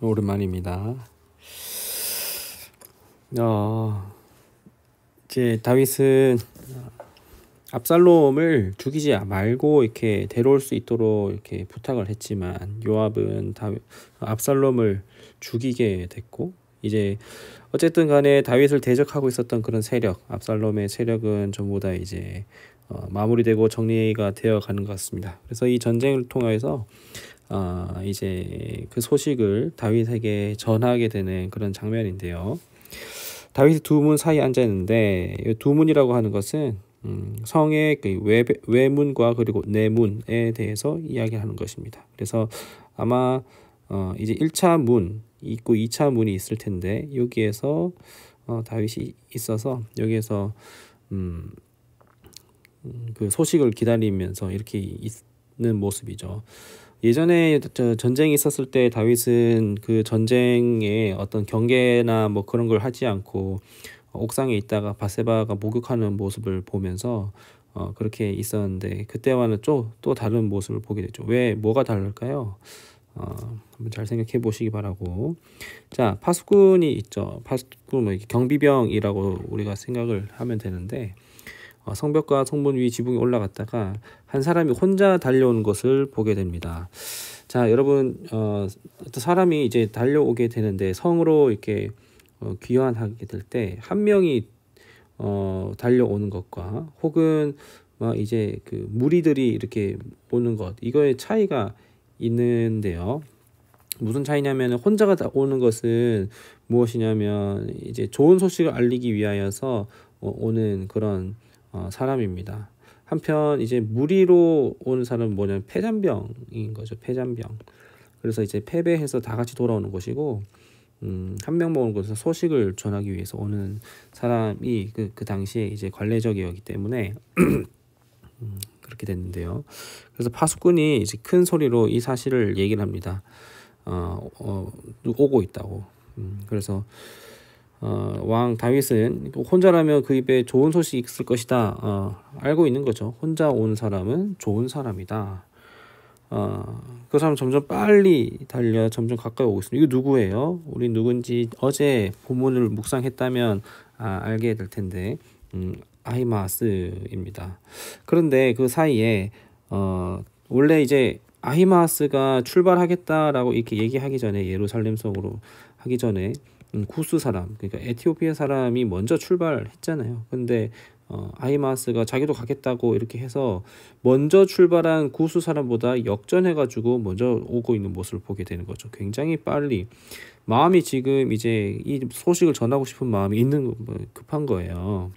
오랜만입니다. 이제 다윗은 압살롬을 죽이지 말고 이렇게 데려올 수 있도록 이렇게 부탁을 했지만 요압은 압살롬을 죽이게 됐고, 이제 어쨌든 간에 다윗을 대적하고 있었던 그런 세력, 압살롬의 세력은 전부 다 이제 마무리되고 정리가 되어 가는 것 같습니다. 그래서 이 전쟁을 통해서 이제 그 소식을 다윗에게 전하게 되는 그런 장면인데요. 다윗이 두 문 사이에 앉아 있는데, 이 두 문이라고 하는 것은 성의 그 외문과 그리고 내문에 대해서 이야기하는 것입니다. 그래서 아마 이제 1차 문 있고 2차 문이 있을 텐데, 여기에서 다윗이 있어서 여기에서 그 소식을 기다리면서 이렇게 있는 모습이죠. 예전에 전쟁이 있었을 때 다윗은 그 전쟁에 어떤 경계나 뭐 그런 걸 하지 않고 옥상에 있다가 바세바가 목욕하는 모습을 보면서 그렇게 있었는데, 그때와는 또 다른 모습을 보게 되죠. 왜, 뭐가 다를까요? 한번 잘 생각해 보시기 바라고. 자, 파수꾼이 있죠. 파수꾼, 뭐 경비병이라고 우리가 생각을 하면 되는데, 성벽과 성문 위 지붕에 올라갔다가 한 사람이 혼자 달려오는 것을 보게 됩니다. 자, 여러분, 어떤 사람이 이제 달려오게 되는데, 성으로 이렇게 귀환하게 될 때 한 명이 달려오는 것과 혹은 이제 그 무리들이 이렇게 오는 것, 이거의 차이가 있는데요. 무슨 차이냐면, 혼자가 오는 것은 무엇이냐면 이제 좋은 소식을 알리기 위하여서 오는 그런 사람입니다. 한편 이제 무리로 오는 사람은 뭐냐면 패잔병인 거죠. 패잔병. 그래서 이제 패배해서 다 같이 돌아오는 것이고, 한 명 모은 곳에서 소식을 전하기 위해서 오는 사람이 그 당시에 이제 관례적이었기 때문에 그렇게 됐는데요. 그래서 파수꾼이 이제 큰 소리로 이 사실을 얘기를 합니다. 오고 있다고. 그래서 왕 다윗은 혼자라면 그 입에 좋은 소식이 있을 것이다, 알고 있는 거죠. 혼자 온 사람은 좋은 사람이다. 그 사람 점점 빨리 달려 점점 가까이 오고 있습니다. 이거 누구예요? 우리 누군지 어제 본문을 묵상했다면 알게 될 텐데, 아히마아스입니다. 그런데 그 사이에 원래 이제 아히마아스가 출발하겠다라고 이렇게 얘기하기 전에, 예루살렘 속으로 하기 전에 구스 사람, 그러니까 에티오피아 사람이 먼저 출발했잖아요. 근데 아히마아스가 자기도 가겠다고 이렇게 해서 먼저 출발한 구스 사람보다 역전해가지고 먼저 오고 있는 모습을 보게 되는 거죠. 굉장히 빨리 마음이 지금 이제 이 소식을 전하고 싶은 마음이 급한 거예요.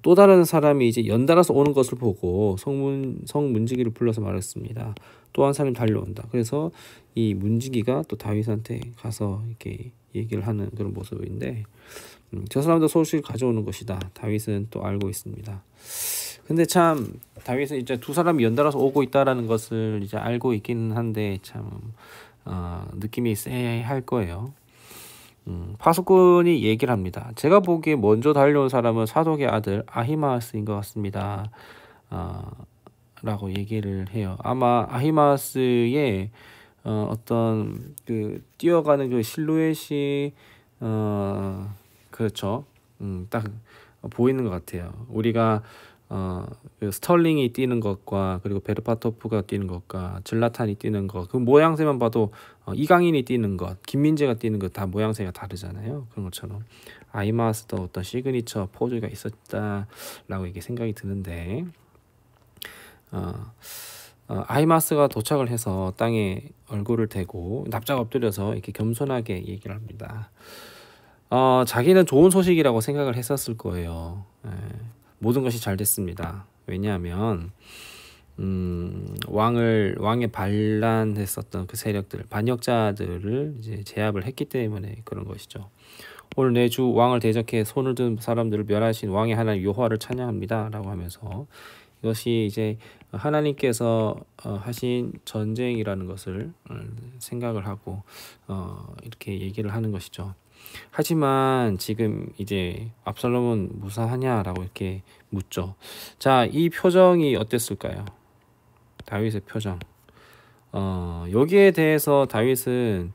또 다른 사람이 이제 연달아서 오는 것을 보고 성문지기를 불러서 말했습니다. 또 한 사람이 달려온다. 그래서 이 문지기가 또 다윗한테 가서 이렇게 얘기를 하는 그런 모습인데, 저 사람도 소식을 가져오는 것이다. 다윗은 또 알고 있습니다. 근데 참 다윗은 이제 두 사람이 연달아서 오고 있다라는 것을 이제 알고 있기는 한데, 참 느낌이 쎄할 거예요. 파수꾼이 얘기를 합니다. 제가 보기에 먼저 달려온 사람은 사독의 아들 아히마아스인 것 같습니다. 라고 얘기를 해요. 아마 아히마아스의 어떤 그 뛰어가는 그 실루엣이 그렇죠. 딱 보이는 것 같아요. 우리가 그 스털링이 뛰는 것과 그리고 베르바토프가 뛰는 것과 질라탄이 뛰는 것, 그 모양새만 봐도 이강인이 뛰는 것, 김민재가 뛰는 것 다 모양새가 다르잖아요. 그런 것처럼 아이마스도 어떤 시그니처 포즈가 있었다라고 이게 생각이 드는데, 아이마스가 도착을 해서 땅에 얼굴을 대고 납작 엎드려서 이렇게 겸손하게 얘기를 합니다. 자기는 좋은 소식이라고 생각을 했었을 거예요. 모든 것이 잘 됐습니다. 왜냐하면 왕에 반란했었던 그 세력들, 반역자들을 이제 제압을 했기 때문에 그런 것이죠. 오늘 내 주 왕을 대적해 손을 든 사람들을 멸하신 왕의 하나님 여호와를 찬양합니다 라고 하면서, 이것이 이제 하나님께서 하신 전쟁이라는 것을 생각을 하고 이렇게 얘기를 하는 것이죠. 하지만 지금 이제 압살롬은 무사하냐라고 이렇게 묻죠. 자, 이 표정이 어땠을까요? 다윗의 표정. 여기에 대해서 다윗은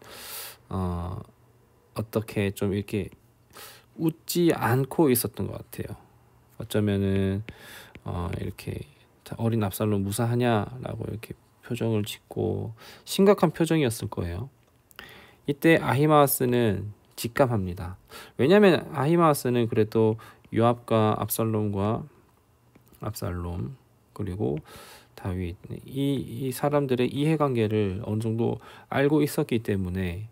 어떻게 좀 이렇게 웃지 않고 있었던 것 같아요. 어쩌면은 이렇게 어린 압살롬 무사하냐라고 이렇게 표정을 짓고 심각한 표정이었을 거예요. 이때 아히마아스는 직감합니다. 왜냐하면 아히마아스는 그래도 요압과 압살롬 그리고 다윗 이 사람들의 이해관계를 어느 정도 알고 있었기 때문에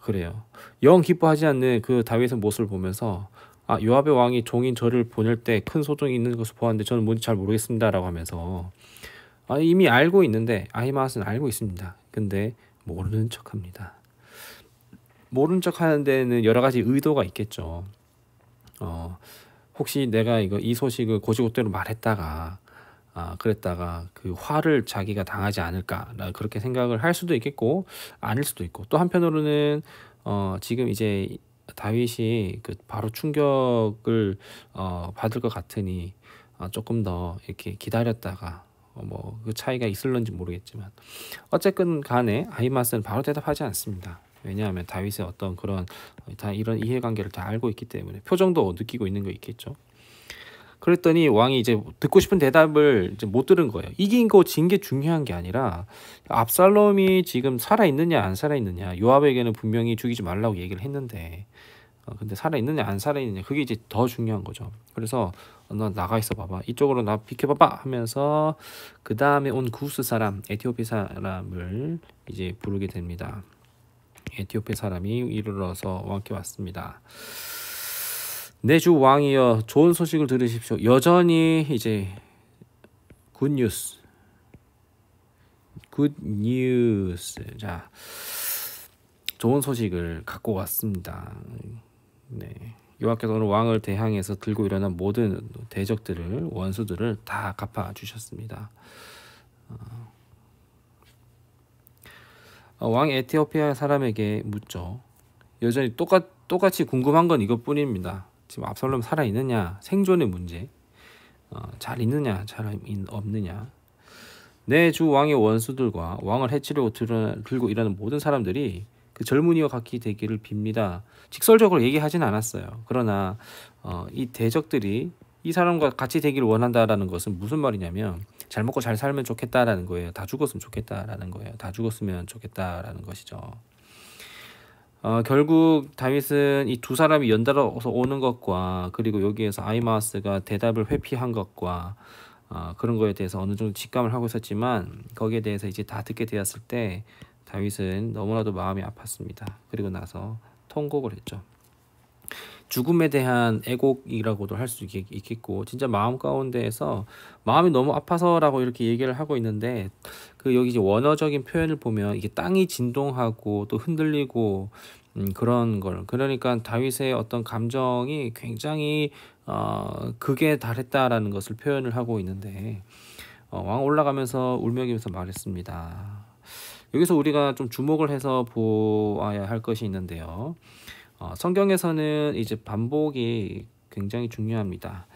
그래요. 영 기뻐하지 않는 그 다윗의 모습을 보면서 요압의 왕이 종인 저를 보낼 때 큰 소동이 있는 것을 보았는데 저는 뭔지 잘 모르겠습니다라고 하면서 이미 알고 있는데 아히마아스는 알고 있습니다. 근데 모르는 척합니다. 모른 척 하는 데는 여러 가지 의도가 있겠죠. 혹시 내가 이 소식을 곧이곧대로 말했다가 그랬다가 그 화를 자기가 당하지 않을까 그렇게 생각을 할 수도 있겠고 아닐 수도 있고 또 한편으로는 지금 이제 다윗이 그 바로 충격을 받을 것 같으니 조금 더 이렇게 기다렸다가 뭐 그 차이가 있을런지 모르겠지만 어쨌든 간에 아히마스는 바로 대답하지 않습니다. 왜냐하면 다윗의 어떤 그런 다 이런 이해관계를 다 알고 있기 때문에 표정도 느끼고 있는 거 있겠죠. 그랬더니 왕이 이제 듣고 싶은 대답을 이제 못 들은 거예요. 이긴 거 진 게 중요한 게 아니라 압살롬이 지금 살아 있느냐 안 살아 있느냐. 요압에게는 분명히 죽이지 말라고 얘기를 했는데 근데 살아 있느냐 안 살아 있느냐 그게 이제 더 중요한 거죠. 그래서 너 나가 있어 봐봐. 이쪽으로 나 비켜봐봐 하면서 그 다음에 온 구스 사람 에티오피 사람을 이제 부르게 됩니다. 에티오피 사람이 이르러서 왕께 왔습니다. 내 주 왕이여 좋은 소식을 들으십시오. 여전히 이제 굿뉴스 자 좋은 소식을 갖고 왔습니다. 네. 여호와께서 오늘 왕을 대항해서 들고 일어난 모든 대적들을 원수들을 다 갚아 주셨습니다. 왕이 에티오피아 사람에게 묻죠. 여전히 똑같이 궁금한 건 이것뿐입니다. 지금 압살롬 살아 있느냐, 생존의 문제, 잘 있느냐, 잘 없느냐. 내 주 왕의 원수들과 왕을 해치려고 들고 일하는 모든 사람들이 그 젊은이와 같이 되기를 빕니다. 직설적으로 얘기하진 않았어요. 그러나 이 대적들이 이 사람과 같이 되기를 원한다라는 것은 무슨 말이냐면 잘 먹고 잘 살면 좋겠다라는 거예요. 다 죽었으면 좋겠다라는 거예요. 다 죽었으면 좋겠다라는 것이죠. 결국 다윗은 이 두 사람이 연달아서 오는 것과 그리고 여기에서 아히마아스가 대답을 회피한 것과 그런 거에 대해서 어느 정도 직감을 하고 있었지만 거기에 대해서 이제 다 듣게 되었을 때 다윗은 너무나도 마음이 아팠습니다. 그리고 나서 통곡을 했죠. 죽음에 대한 애곡이라고도 할 수 있겠고 진짜 마음 가운데에서 마음이 너무 아파서라고 이렇게 얘기를 하고 있는데 그 여기 이제 원어적인 표현을 보면 이게 땅이 진동하고 또 흔들리고 그런 걸 그러니까 다윗의 어떤 감정이 굉장히 극에 달했다라는 것을 표현을 하고 있는데 왕 올라가면서 울먹이면서 말했습니다. 여기서 우리가 좀 주목을 해서 보아야 할 것이 있는데요. 성경에서는 이제 반복이 굉장히 중요합니다.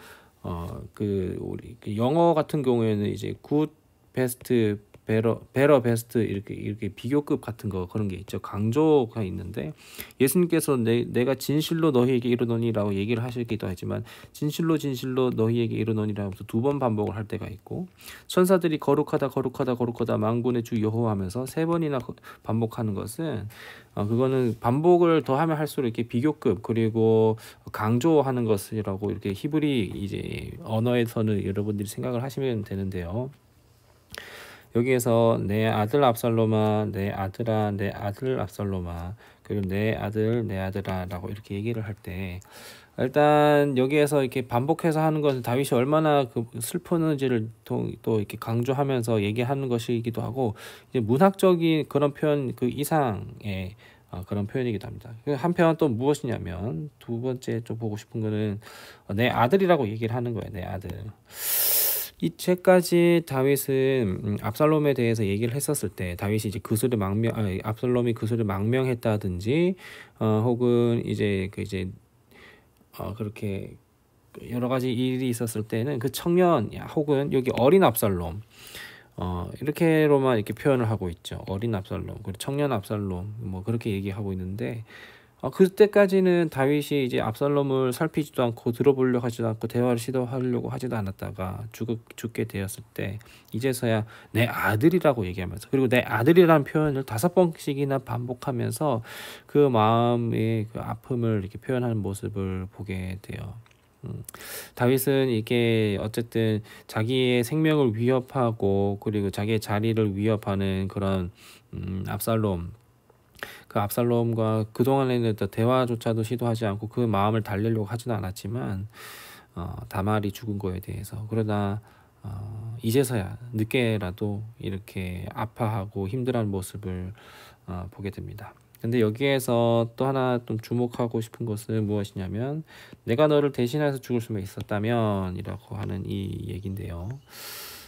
우리 영어 같은 경우에는 이제 굿, 베스트, 베러, 베스트 이렇게 비교급 같은 거 그런 게 있죠. 강조가 있는데 예수님께서 내가 진실로 너희에게 이르노니라고 얘기를 하시기도 하지만 진실로 너희에게 이르노니라고 하면서 두 번 반복을 할 때가 있고 천사들이 거룩하다 만군의 주 여호와 하면서 세 번이나 반복하는 것은 그거는 반복을 더하면 할수록 이렇게 비교급 그리고 강조하는 것이라고 이렇게 히브리 이제 언어에서는 여러분들이 생각을 하시면 되는데요. 여기에서 내 아들 압살롬아, 내 아들아, 내 아들 압살롬아, 그리고 내 아들아라고 이렇게 얘기를 할 때 일단 여기에서 이렇게 반복해서 하는 것은 다윗이 얼마나 그 슬프는지를 또 이렇게 강조하면서 얘기하는 것이기도 하고 이제 문학적인 그런 표현 그 이상의 그런 표현이기도 합니다. 한편 또 무엇이냐면 두 번째 좀 보고 싶은 거는 내 아들이라고 얘기를 하는 거예요. 내 아들. 이때까지 다윗은 압살롬에 대해서 얘기를 했었을 때 다윗이 이제 압살롬이 그술을 망명했다든지 혹은 이제 그렇게 여러 가지 일이 있었을 때는 그 청년 혹은 여기 어린 압살롬 이렇게로만 이렇게 표현을 하고 있죠. 어린 압살롬, 그리고 청년 압살롬, 뭐 그렇게 얘기하고 있는데, 그때까지는 다윗이 이제 압살롬을 살피지도 않고 들어보려고 하지도 않고 대화를 시도하려고 하지도 않았다가 죽게 되었을 때 이제서야 내 아들이라고 얘기하면서, 그리고 내 아들이라는 표현을 5번씩이나 반복하면서 그 마음의 그 아픔을 이렇게 표현하는 모습을 보게 돼요. 다윗은 이게 어쨌든 자기의 생명을 위협하고 그리고 자기의 자리를 위협하는 그런 압살롬, 그 압살롬과 그동안에는 대화조차도 시도하지 않고 그 마음을 달래려고 하지는 않았지만 다말이 죽은 거에 대해서, 그러나 이제서야 늦게라도 이렇게 아파하고 힘들어하는 모습을 보게 됩니다. 근데 여기에서 또 하나 좀 주목하고 싶은 것은 무엇이냐면, 내가 너를 대신해서 죽을 수만 있었다면 이라고 하는 이 얘기인데요.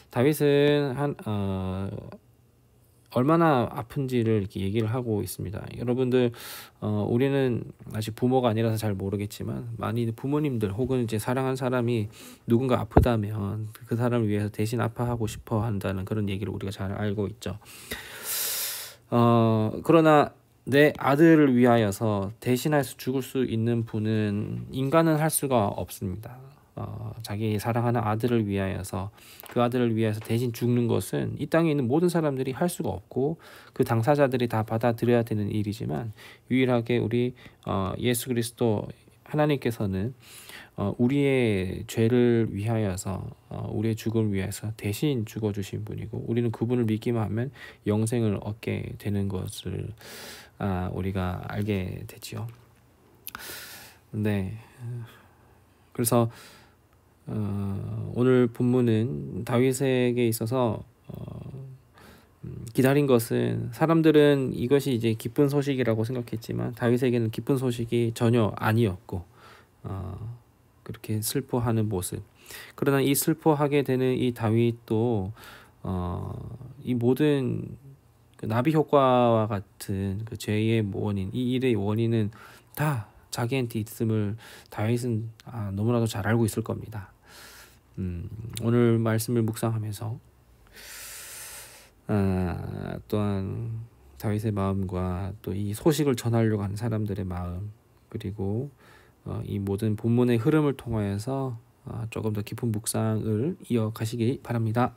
다윗은 얼마나 아픈지를 이렇게 얘기를 하고 있습니다. 여러분들, 우리는 아직 부모가 아니라서 잘 모르겠지만, 많이 부모님들 혹은 이제 사랑하는 사람이 누군가 아프다면 그 사람을 위해서 대신 아파하고 싶어 한다는 그런 얘기를 우리가 잘 알고 있죠. 그러나 내 아들을 위하여서 대신해서 죽을 수 있는 분은 인간은 할 수가 없습니다. 자기 사랑하는 아들을 위하여서, 그 아들을 위해서 대신 죽는 것은 이 땅에 있는 모든 사람들이 할 수가 없고 그 당사자들이 다 받아들여야 되는 일이지만, 유일하게 우리 예수 그리스도 하나님께서는 우리의 죄를 위하여서, 우리의 죽음을 위해서 대신 죽어주신 분이고, 우리는 그분을 믿기만 하면 영생을 얻게 되는 것을 우리가 알게 되지요. 네, 그래서 오늘 본문은 다윗에게 있어서 기다린 것은, 사람들은 이것이 이제 기쁜 소식이라고 생각했지만 다윗에게는 기쁜 소식이 전혀 아니었고, 그렇게 슬퍼하는 모습. 그러나 이 슬퍼하게 되는 이 다윗도 이 모든 그 나비 효과와 같은 그 죄의 원인, 이 일의 원인은 다 자기한테 있음을 다윗은 너무나도 잘 알고 있을 겁니다. 오늘 말씀을 묵상하면서 또한 다윗의 마음과 또 이 소식을 전하려고 하는 사람들의 마음, 그리고 이 모든 본문의 흐름을 통하여서 조금 더 깊은 묵상을 이어가시기 바랍니다.